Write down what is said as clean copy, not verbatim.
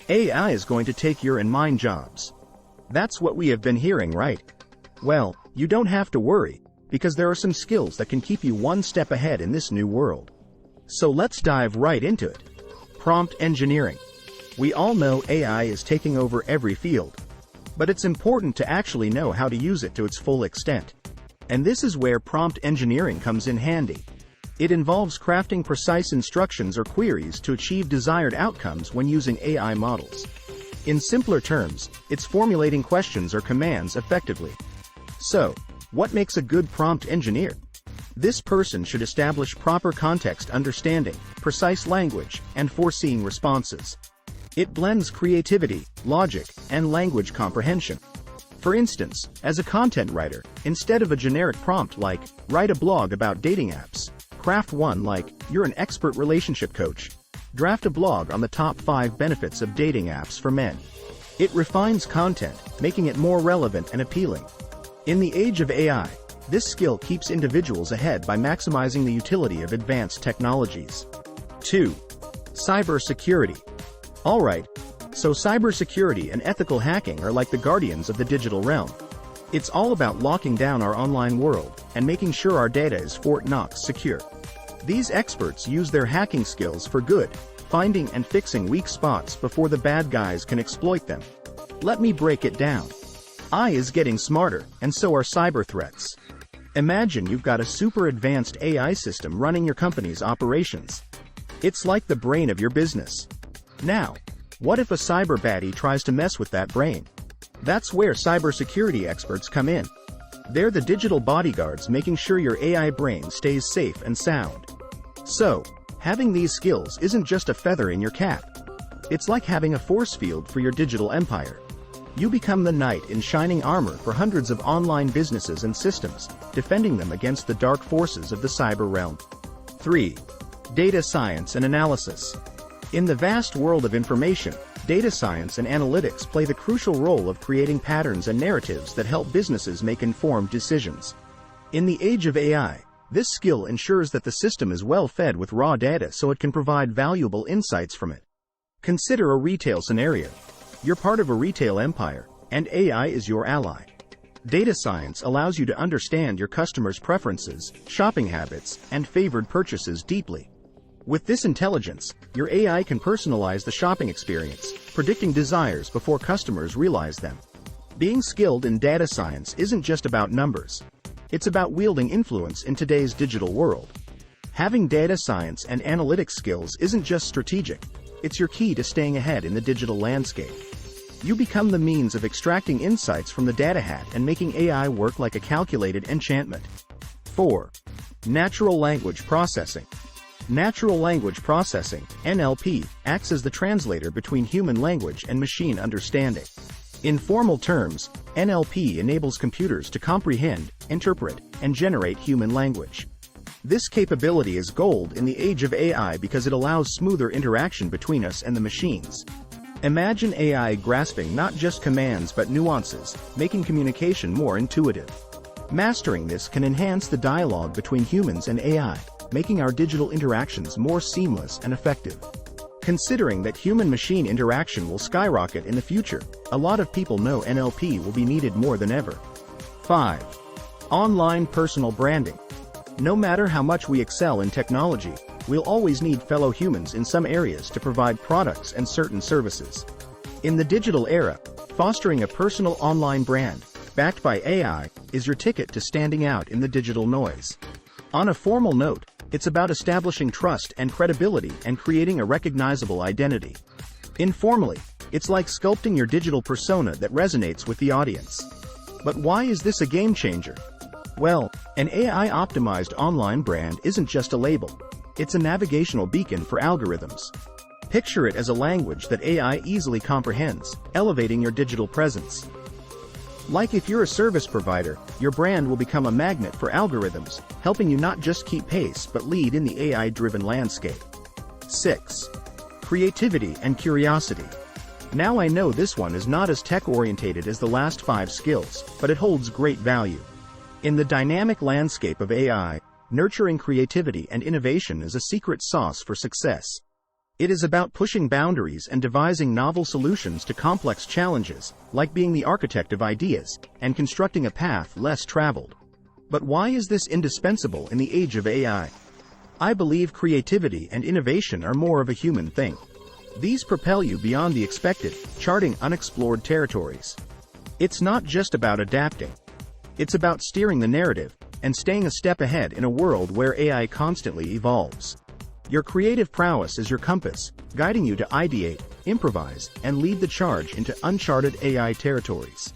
AI is going to take your and mine jobs. That's what we have been hearing, right? Well, you don't have to worry, because there are some skills that can keep you one step ahead in this new world. So let's dive right into it. Prompt engineering. We all know AI is taking over every field, but it's important to actually know how to use it to its full extent. And this is where prompt engineering comes in handy. It involves crafting precise instructions or queries to achieve desired outcomes when using AI models. In simpler terms, it's formulating questions or commands effectively. So, what makes a good prompt engineer? This person should establish proper context understanding, precise language, and foreseeing responses. It blends creativity, logic, and language comprehension. For instance, as a content writer, instead of a generic prompt like, write a blog about dating apps, craft one like, you're an expert relationship coach. Draft a blog on the top 5 benefits of dating apps for men. It refines content, making it more relevant and appealing. In the age of AI, this skill keeps individuals ahead by maximizing the utility of advanced technologies. 2. Cybersecurity. Alright, so cybersecurity and ethical hacking are like the guardians of the digital realm. It's all about locking down our online world and making sure our data is Fort Knox secure. These experts use their hacking skills for good, finding and fixing weak spots before the bad guys can exploit them. Let me break it down. AI is getting smarter, and so are cyber threats. Imagine you've got a super advanced AI system running your company's operations. It's like the brain of your business. Now, what if a cyber baddie tries to mess with that brain? That's where cybersecurity experts come in. They're the digital bodyguards making sure your AI brain stays safe and sound. So, having these skills isn't just a feather in your cap. It's like having a force field for your digital empire. You become the knight in shining armor for hundreds of online businesses and systems, defending them against the dark forces of the cyber realm. 3. Data science and analysis. In the vast world of information, data science and analytics play the crucial role of creating patterns and narratives that help businesses make informed decisions. In the age of AI, this skill ensures that the system is well fed with raw data so it can provide valuable insights from it. Consider a retail scenario. You're part of a retail empire, and AI is your ally. Data science allows you to understand your customers' preferences, shopping habits, and favored purchases deeply. With this intelligence, your AI can personalize the shopping experience, predicting desires before customers realize them. Being skilled in data science isn't just about numbers. It's about wielding influence in today's digital world. Having data science and analytics skills isn't just strategic, it's your key to staying ahead in the digital landscape. You become the means of extracting insights from the data hat and making AI work like a calculated enchantment. 4. Natural language processing. Natural language processing, NLP, acts as the translator between human language and machine understanding. In formal terms, NLP enables computers to comprehend, interpret, and generate human language. This capability is gold in the age of AI because it allows smoother interaction between us and the machines. Imagine AI grasping not just commands but nuances, making communication more intuitive. Mastering this can enhance the dialogue between humans and AI, making our digital interactions more seamless and effective. Considering that human-machine interaction will skyrocket in the future, a lot of people know NLP will be needed more than ever. 5. Online personal branding. No matter how much we excel in technology, we'll always need fellow humans in some areas to provide products and certain services. In the digital era, fostering a personal online brand, backed by AI, is your ticket to standing out in the digital noise. On a formal note, it's about establishing trust and credibility and creating a recognizable identity. Informally, it's like sculpting your digital persona that resonates with the audience. But why is this a game changer? Well, an AI-optimized online brand isn't just a label. It's a navigational beacon for algorithms. Picture it as a language that AI easily comprehends, elevating your digital presence. Like if you're a service provider, your brand will become a magnet for algorithms, helping you not just keep pace but lead in the AI-driven landscape. 6. Creativity and curiosity. Now I know this one is not as tech-orientated as the last 5 skills, but it holds great value. In the dynamic landscape of AI, nurturing creativity and innovation is a secret sauce for success. It is about pushing boundaries and devising novel solutions to complex challenges, like being the architect of ideas and constructing a path less traveled. But why is this indispensable in the age of AI? I believe creativity and innovation are more of a human thing. These propel you beyond the expected, charting unexplored territories. It's not just about adapting. It's about steering the narrative and staying a step ahead in a world where AI constantly evolves. Your creative prowess is your compass, guiding you to ideate, improvise, and lead the charge into uncharted AI territories.